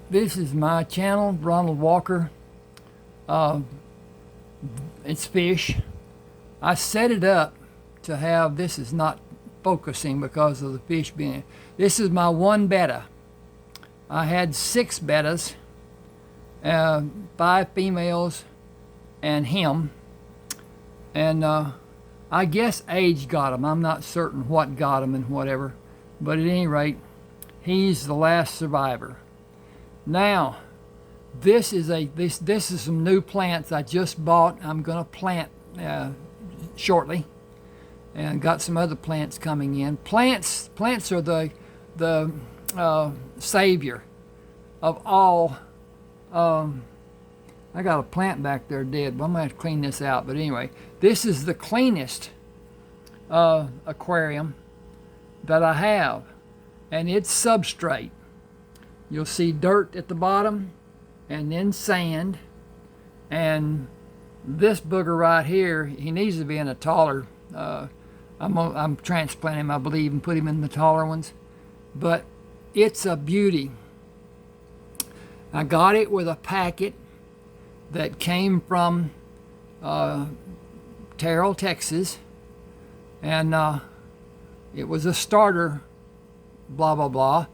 This is my channel, Ronald Walker. It's fish. I set it up to have, this is not focusing because of the fish being, this is my one betta. I had 6 bettas, 5 females and him. And I guess age got him. I'm not certain what got him and whatever. But at any rate, he's the last survivor. Now, this is some new plants I just bought. I'm going to plant shortly, and got some other plants coming in. Plants are the savior of all. I got a plant back there dead, but I'm gonna have to clean this out. But anyway, this is the cleanest aquarium that I have, and it's substrate. You'll see dirt at the bottom, and then sand, and this booger right here, he needs to be in a taller, I'm transplanting him, I believe, and put him in the taller ones, but it's a beauty. I got it with a packet that came from Terrell, Texas, and it was a starter, blah, blah, blah.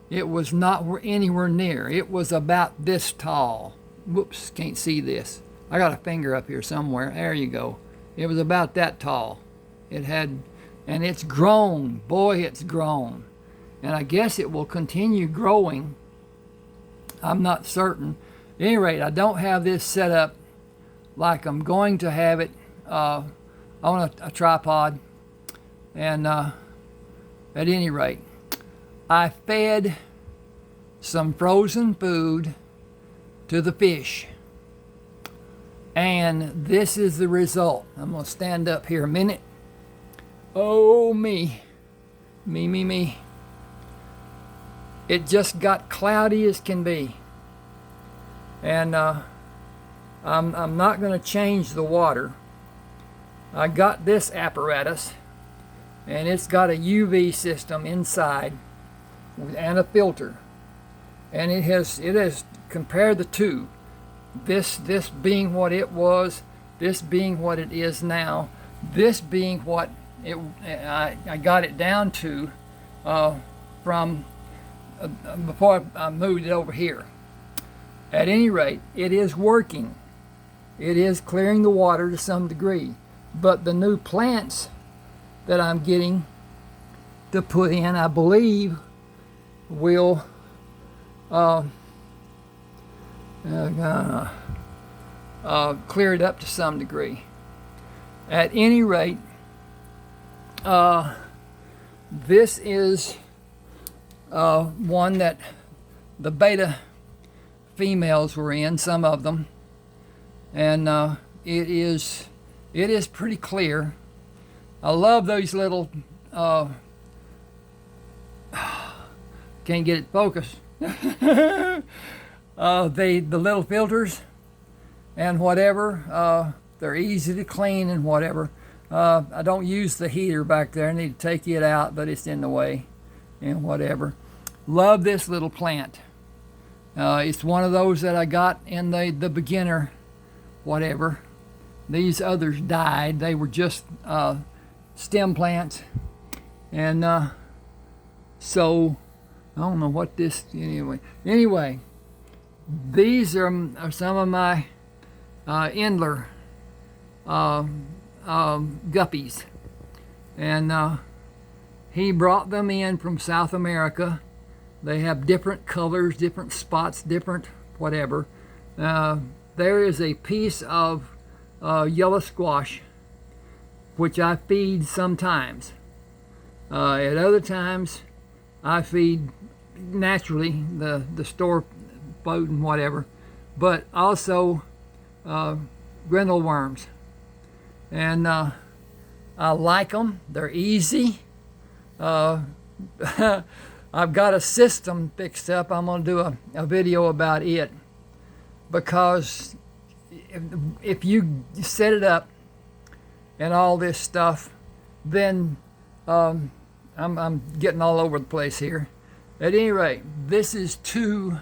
It was not anywhere near. It was about this tall. Whoops, can't see this. I got a finger up here somewhere. There you go. It was about that tall. It had, and it's grown. Boy, it's grown. And I guess it will continue growing. I'm not certain. At any rate, I don't have this set up like I'm going to have it on a tripod. And at any rate, I fed some frozen food to the fish. And this is the result. I'm going to stand up here a minute. Oh, me. Me. It just got cloudy as can be. And I'm not going to change the water. I got this apparatus, and it's got a UV system inside and a filter. And it has compared the two. This being what it was, this being what it is now, this being what I got it down to from before I moved it over here. At any rate, it is working. It is clearing the water to some degree. But the new plants that I'm getting to put in, I believe, will clear it up to some degree. At any rate, this is one that the beta females were in, some of them, and it is pretty clear. I love those little can't get it focused. The little filters and whatever, they're easy to clean and whatever. I don't use the heater back there. I need to take it out, but it's in the way and whatever. Love this little plant. It's one of those that I got in the beginner whatever. These others died. They were just stem plants. And so I don't know what this, anyway, these are some of my Endler guppies, and he brought them in from South America. They have different colors, different spots, different whatever. There is a piece of yellow squash which I feed sometimes. At other times I feed naturally the store food and whatever, but also grindle worms. And I like them. They're easy. I've got a system fixed up. I'm going to do a video about it, because if you set it up and all this stuff, then I'm getting all over the place here. At any rate, this is 2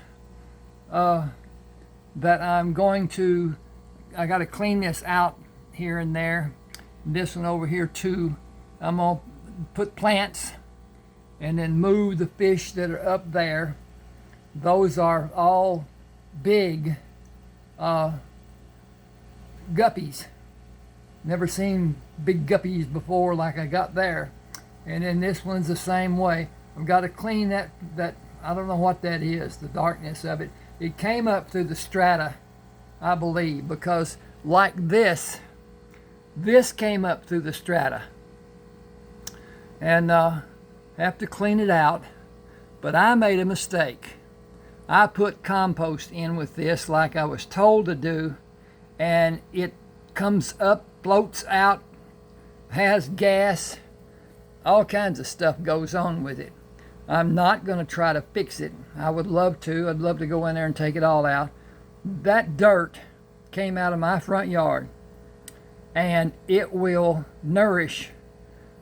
that I'm going to, I got to clean this out here and there. This one over here too. I'm going to put plants and then move the fish that are up there. Those are all big guppies. Never seen big guppies before like I got there. And then this one's the same way. I've got to clean that I don't know what that is, the darkness of it. It came up through the strata, I believe, because like this came up through the strata. And have to clean it out. But I made a mistake. I put compost in with this like I was told to do, and it comes up, floats out, has gas, all kinds of stuff goes on with it. I'm not going to try to fix it. I would love to. I'd love to go in there and take it all out. That dirt came out of my front yard, and it will nourish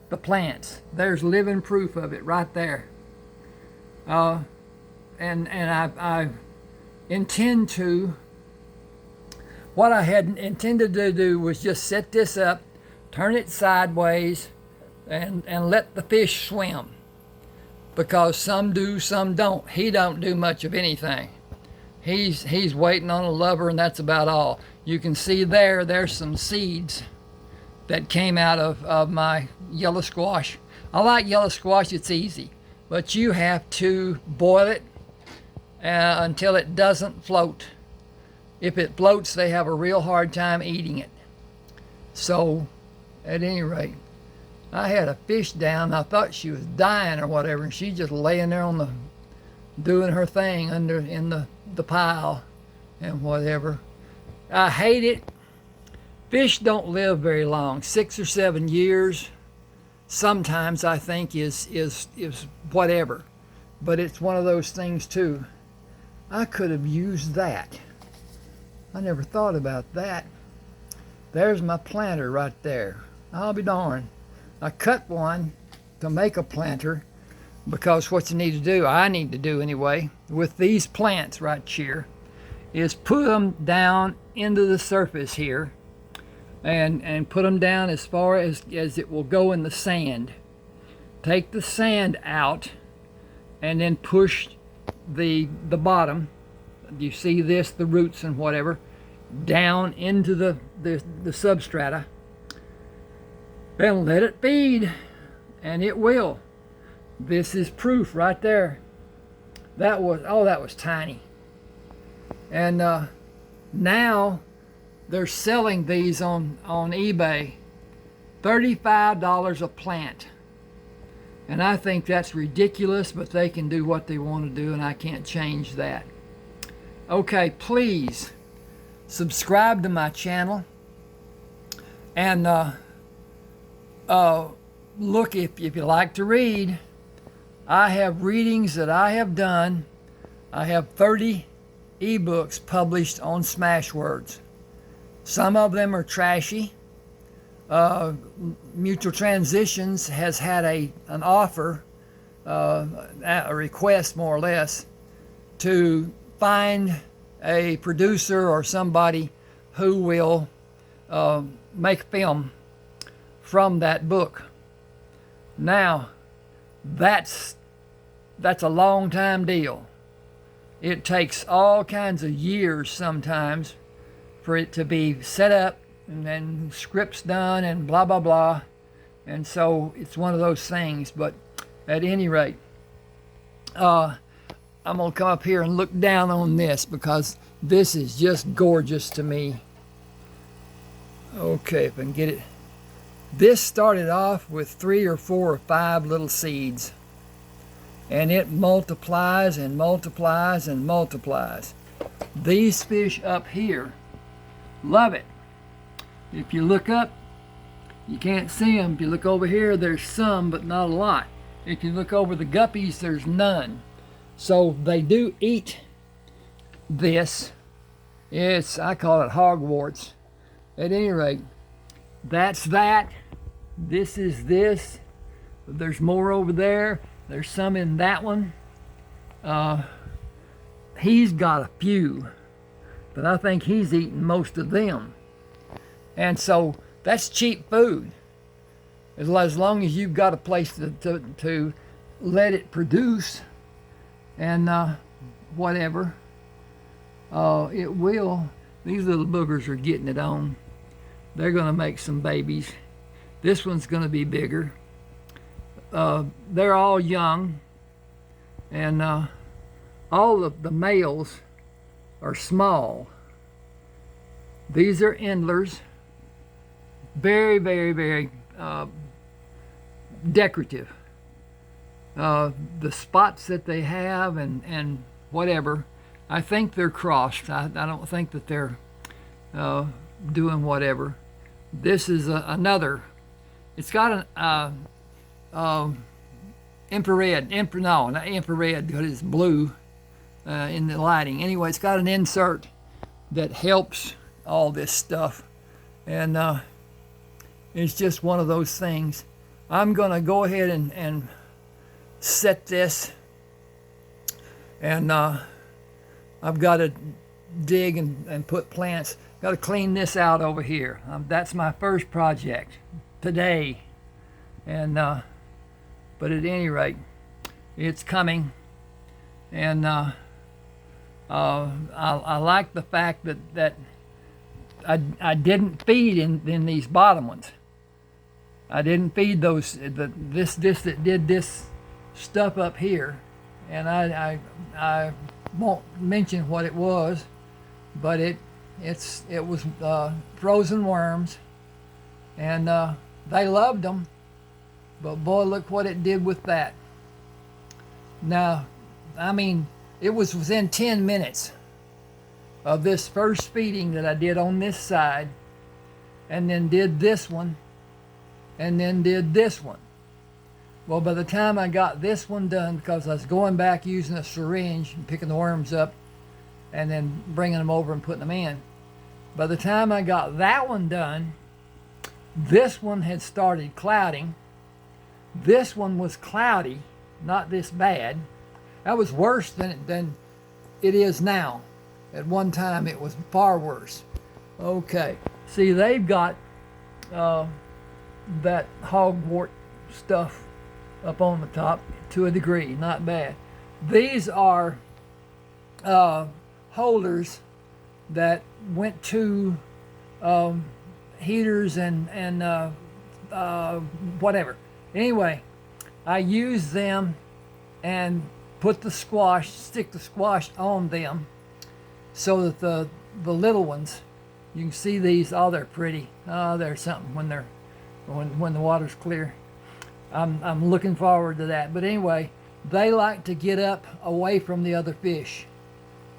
the plants. There's living proof of it right there. And I intend to, what I had intended to do was just set this up, turn it sideways, and let the fish swim. Because some do, some don't. He don't do much of anything. He's waiting on a lover, and that's about all. You can see there's some seeds that came out of my yellow squash. I like yellow squash, it's easy. But you have to boil it until it doesn't float. If it floats, they have a real hard time eating it. So, at any rate, I had a fish down. I thought she was dying or whatever, and she's just laying there doing her thing in the pile and whatever. I hate it. Fish don't live very long. 6 or 7 years. Sometimes I think is whatever, but it's one of those things too. I could have used that. I never thought about that. There's my planter right there. I'll be darned. I cut one to make a planter because what you need to do, I need to do anyway, with these plants right here, is put them down into the surface here and put them down as far as it will go in the sand. Take the sand out and then push the bottom, you see this, the roots and whatever, down into the substrata, and let it feed, and it will. This is proof right there. That was tiny. And now they're selling these on eBay, $35 a plant. And I think that's ridiculous, but they can do what they want to do, and I can't change that. Okay, please subscribe to my channel, and look, if you like to read, I have readings that I have done. I have 30 ebooks published on Smashwords. Some of them are trashy. Mutual Transitions has had an offer, a request more or less, to find a producer or somebody who will make film from that book. Now, that's a long time deal. It takes all kinds of years sometimes for it to be set up, and then scripts done and blah blah blah, and so it's one of those things. But at any rate, I'm gonna come up here and look down on this because this is just gorgeous to me. Okay, if I can get it. This started off with 3 or 4 or 5 little seeds, and it multiplies and multiplies and multiplies. These fish up here love it. If you look up, you can't see them. If you look over here, there's some, but not a lot. If you look over the guppies, there's none. So they do eat this. I call it hogwarts. At any rate, that's that. This is this. There's more over there. There's some in that one. he's got a few, but I think he's eaten most of them. And so that's cheap food. As long as you've got a place to let it produce and whatever, it will. These little boogers are getting it on. They're going to make some babies. This one's going to be bigger. They're all young, and all of the males are small. These are endlers. Very, very, very decorative. The spots that they have and whatever, I think they're crossed. I don't think that they're doing whatever. This is another. It's got an infrared. No, not infrared, because it's blue in the lighting. Anyway, it's got an insert that helps all this stuff, and it's just one of those things. I'm gonna go ahead and set this, and I've got to dig and put plants. Got to clean this out over here. That's my first project today, and but at any rate, it's coming, and I like the fact that I didn't feed in these bottom ones. I didn't feed those this that did this stuff up here, and I won't mention what it was, but it was frozen worms, and they loved them, but boy, look what it did with that. Now, I mean, it was within 10 minutes of this first feeding that I did on this side, and then did this one, and then did this one. Well, by the time I got this one done, because I was going back using a syringe and picking the worms up and then bringing them over and putting them in, by the time I got that one done, this one had started clouding. This one was cloudy, not this bad. That was worse than it is now. At one time, it was far worse. Okay, see, they've got that hogwort stuff up on the top to a degree, not bad. These are holders that went to heaters and whatever. Anyway, I use them and stick the squash on them, so that the little ones, you can see these. Oh, they're pretty. Oh, they're something when the water's clear. I'm looking forward to that. But anyway, they like to get up away from the other fish.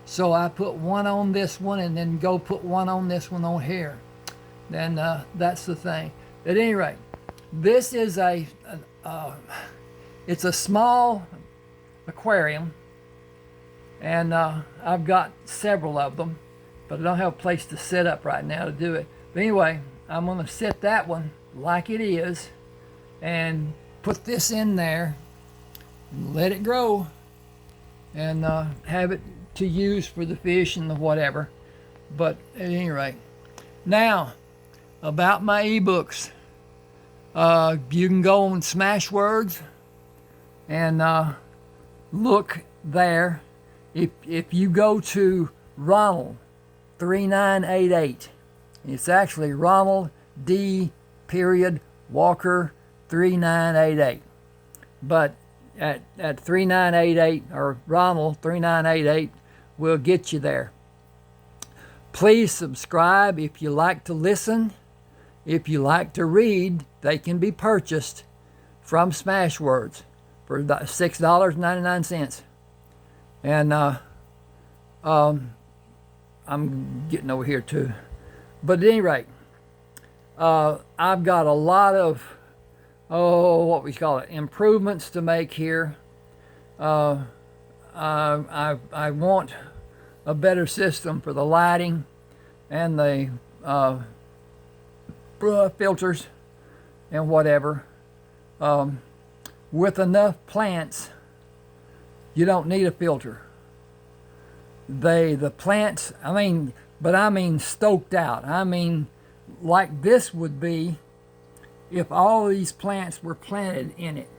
So I put one on this one and then go put one on this one on here. Then that's the thing. At any rate, this is it's a small aquarium, and I've got several of them, but I don't have a place to set up right now to do it. But anyway, I'm going to set that one like it is and put this in there and let it grow, and have it to use for the fish and the whatever. But at any rate, now about my ebooks, you can go on Smashwords and look there. If you go to Ronald 3988, it's actually Ronald D. Walker 3988, but at 3988 or Ronald 3988 will get you there. Please subscribe if you like to listen. If you like to read, they can be purchased from Smashwords for $6.99. And I'm getting over here too. But at any rate, I've got a lot of what we call it, improvements to make here. I want a better system for the lighting and the filters and whatever. With enough plants, you don't need a filter. the plants, but I mean stoked out. I mean, like this would be if all these plants were planted in it,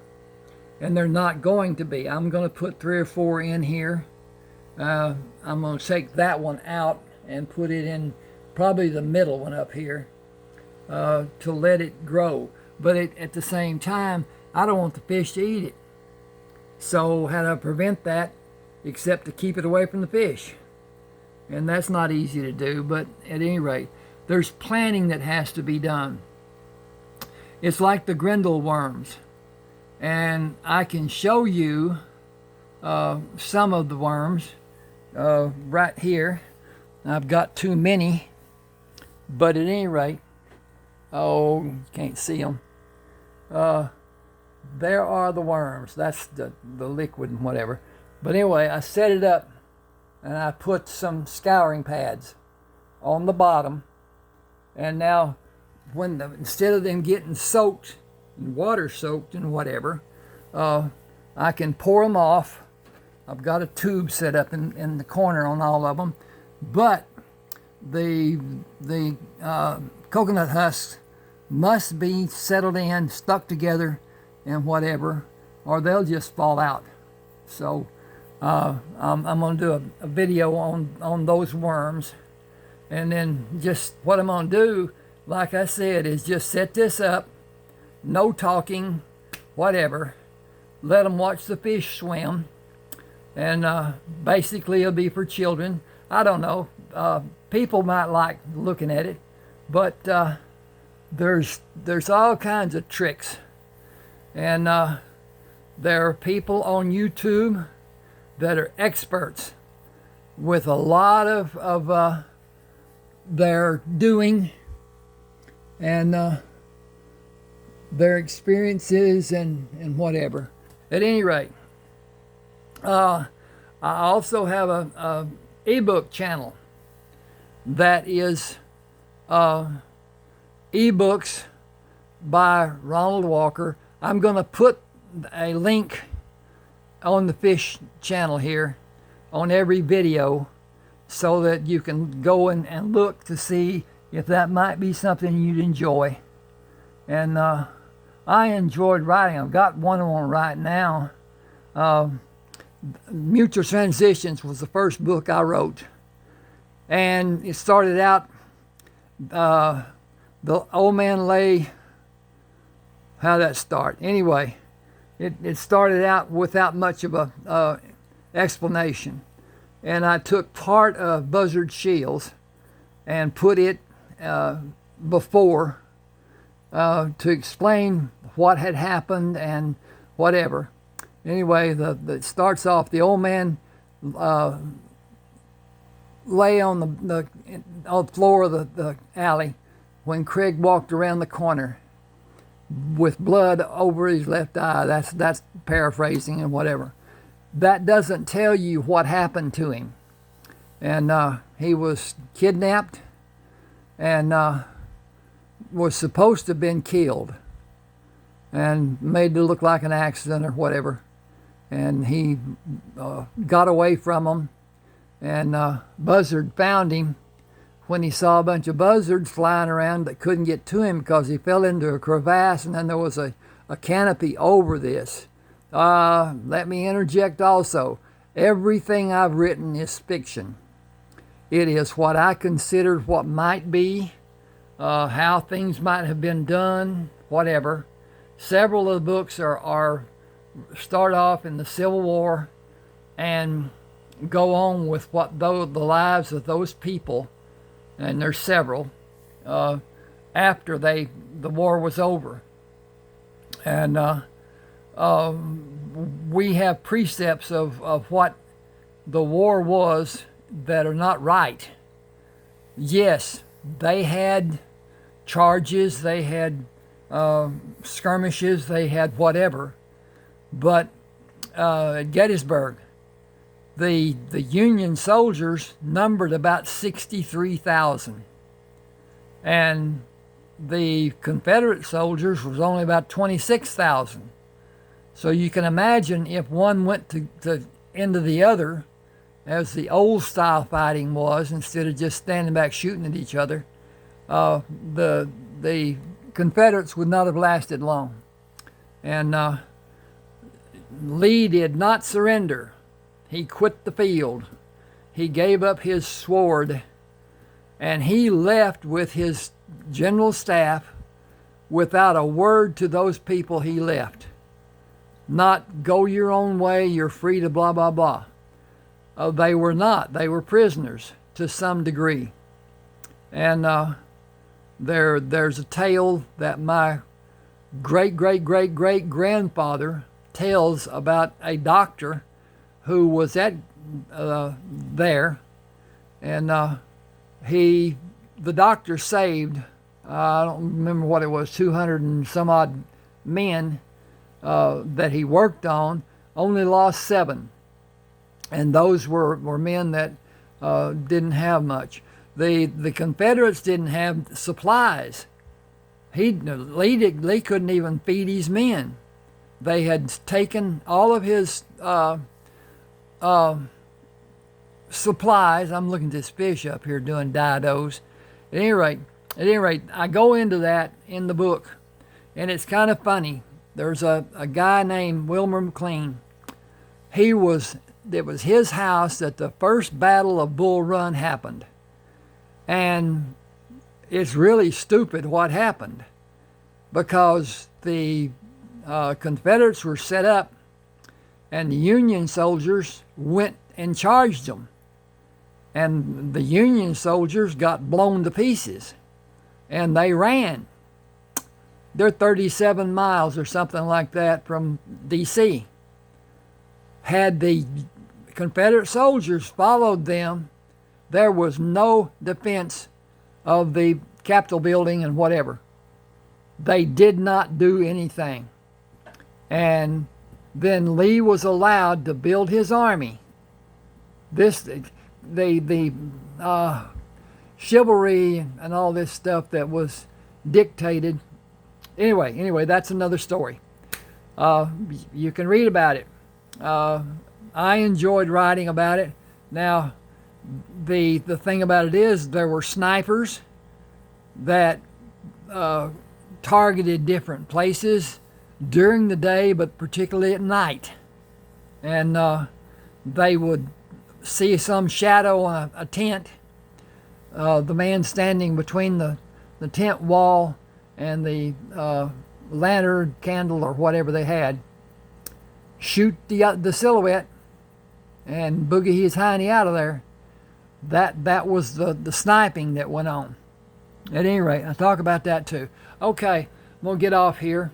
and they're not going to be. I'm going to put 3 or 4 in here. I'm going to take that one out and put it in probably the middle one up here to let it grow. But at the same time, I don't want the fish to eat it. So how do I prevent that except to keep it away from the fish? And that's not easy to do, but at any rate, there's planting that has to be done. It's like the grindle worms. And I can show you some of the worms right here. I've got too many, but at any rate, oh, you can't see them. There are the worms. That's the liquid and whatever. But anyway, I set it up and I put some scouring pads on the bottom. And now, instead of them getting soaked, and water soaked and whatever, I can pour them off. I've got a tube set up in the corner on all of them, but the coconut husks must be settled in, stuck together, and whatever, or they'll just fall out. So I'm going to do a video on those worms, and then just what I'm going to do, like I said, is just set this up. No talking, whatever. Let them watch the fish swim. And basically it'll be for children. I don't know. People might like looking at it. But there's all kinds of tricks. And there are people on YouTube that are experts with a lot of their doing and their experiences and whatever. At any rate, I also have a ebook channel that is ebooks by Ronald Walker. I'm going to put a link on the fish channel here on every video so that you can go and look to see if that might be something you'd enjoy. And I enjoyed writing. I've got one on right now. Mutual Transitions was the first book I wrote. And it started out, the old man lay, how'd that start? Anyway, it started out without much of a explanation. And I took part of Buzzard Shields and put it before to explain what had happened and whatever. Anyway, it starts off, the old man lay on the floor of the alley when Craig walked around the corner with blood over his left eye. That's paraphrasing and whatever. That doesn't tell you what happened to him. And he was kidnapped and was supposed to have been killed and made to look like an accident or whatever. And he got away from them, and Buzzard found him when he saw a bunch of buzzards flying around that couldn't get to him because he fell into a crevasse, and then there was a canopy over this. Let me interject also. Everything I've written is fiction. It is what I considered what might be, how things might have been done, whatever. Several of the books start off in the Civil War and go on with the lives of those people, and there's several, after the war was over. And we have precepts of what the war was that are not right. Yes, they had charges, they had skirmishes, they had whatever. But at Gettysburg, the Union soldiers numbered about 63,000. And the Confederate soldiers was only about 26,000. So you can imagine if one went to into the other, as the old style fighting was, instead of just standing back shooting at each other, the Confederates would not have lasted long. And Lee did not surrender. He quit the field. He gave up his sword, and he left with his general staff without a word to those people he left. Not go your own way, you're free to blah, blah, blah. They were not. They were prisoners to some degree. And there's a tale that my great-great-great-great-grandfather tells about a doctor who was at there, and the doctor saved, I don't remember what it was, 200 and some odd men that he worked on, only lost 7. And those were men that didn't have much. The Confederates didn't have supplies. Lee couldn't even feed his men. They had taken all of his supplies. I'm looking at this fish up here doing didos. At any rate, I go into that in the book, and it's kind of funny. There's a guy named Wilmer McLean. It was his house that the first Battle of Bull Run happened. And it's really stupid what happened, because the Confederates were set up, and the Union soldiers went and charged them. And the Union soldiers got blown to pieces, and they ran. They're 37 miles or something like that from D.C. Had the Confederate soldiers followed them, there was no defense of the Capitol building and whatever. They did not do anything. And then Lee was allowed to build his army. The chivalry and all this stuff that was dictated. Anyway, that's another story. You can read about it. I enjoyed writing about it. Now, the thing about it is, there were snipers that targeted different places during the day, but particularly at night. And they would see some shadow on a tent, the man standing between the tent wall and the lantern, candle, or whatever they had, shoot the silhouette and boogie his hiney out of there. That was the sniping that went on. At any rate, I talk about that too. Okay, I'm going to get off here.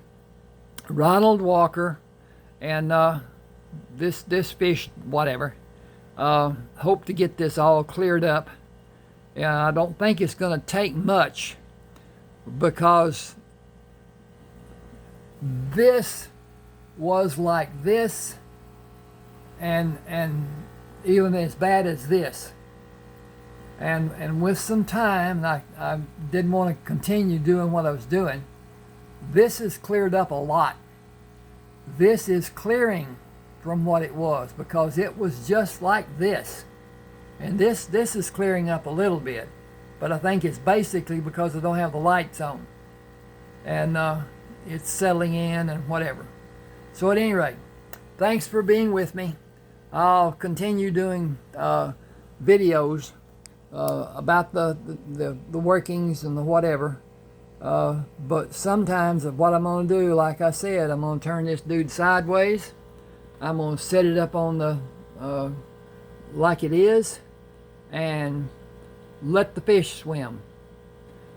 Ronald Walker and this fish, whatever. Hope to get this all cleared up. I don't think it's going to take much, because this was like this, and even as bad as this. And with some time, I didn't want to continue doing what I was doing. This has cleared up a lot. This is clearing from what it was, because it was just like this. And this is clearing up a little bit. But I think it's basically because I don't have the lights on. And it's settling in and whatever. So at any rate, thanks for being with me. I'll continue doing videos about the workings and the whatever. But sometimes what I'm going to do, like I said, I'm going to turn this dude sideways. I'm going to set it up on the like it is, and let the fish swim.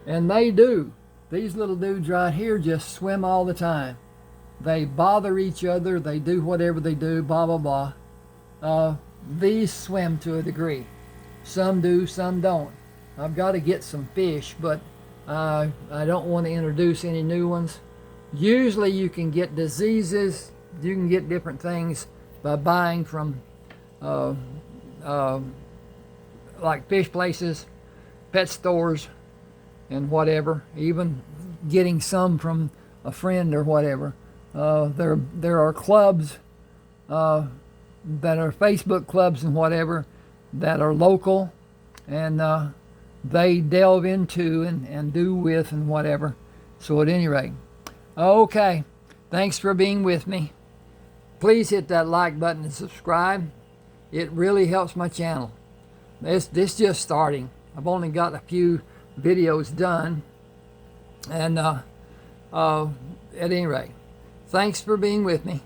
And they do. These little dudes right here just swim all the time. They bother each other. They do whatever they do, blah, blah, blah. These swim to a degree. Some do, some don't. I've got to get some fish, but I don't want to introduce any new ones. Usually you can get diseases, you can get different things by buying from like fish places, pet stores, and whatever. Even getting some from a friend or whatever. There are clubs that are Facebook clubs and whatever that are local, and they delve into and do with and whatever. So at any rate, okay, thanks for being with me. Please hit that like button and subscribe. It really helps my channel. This just starting. I've only got a few videos done, and at any rate, thanks for being with me.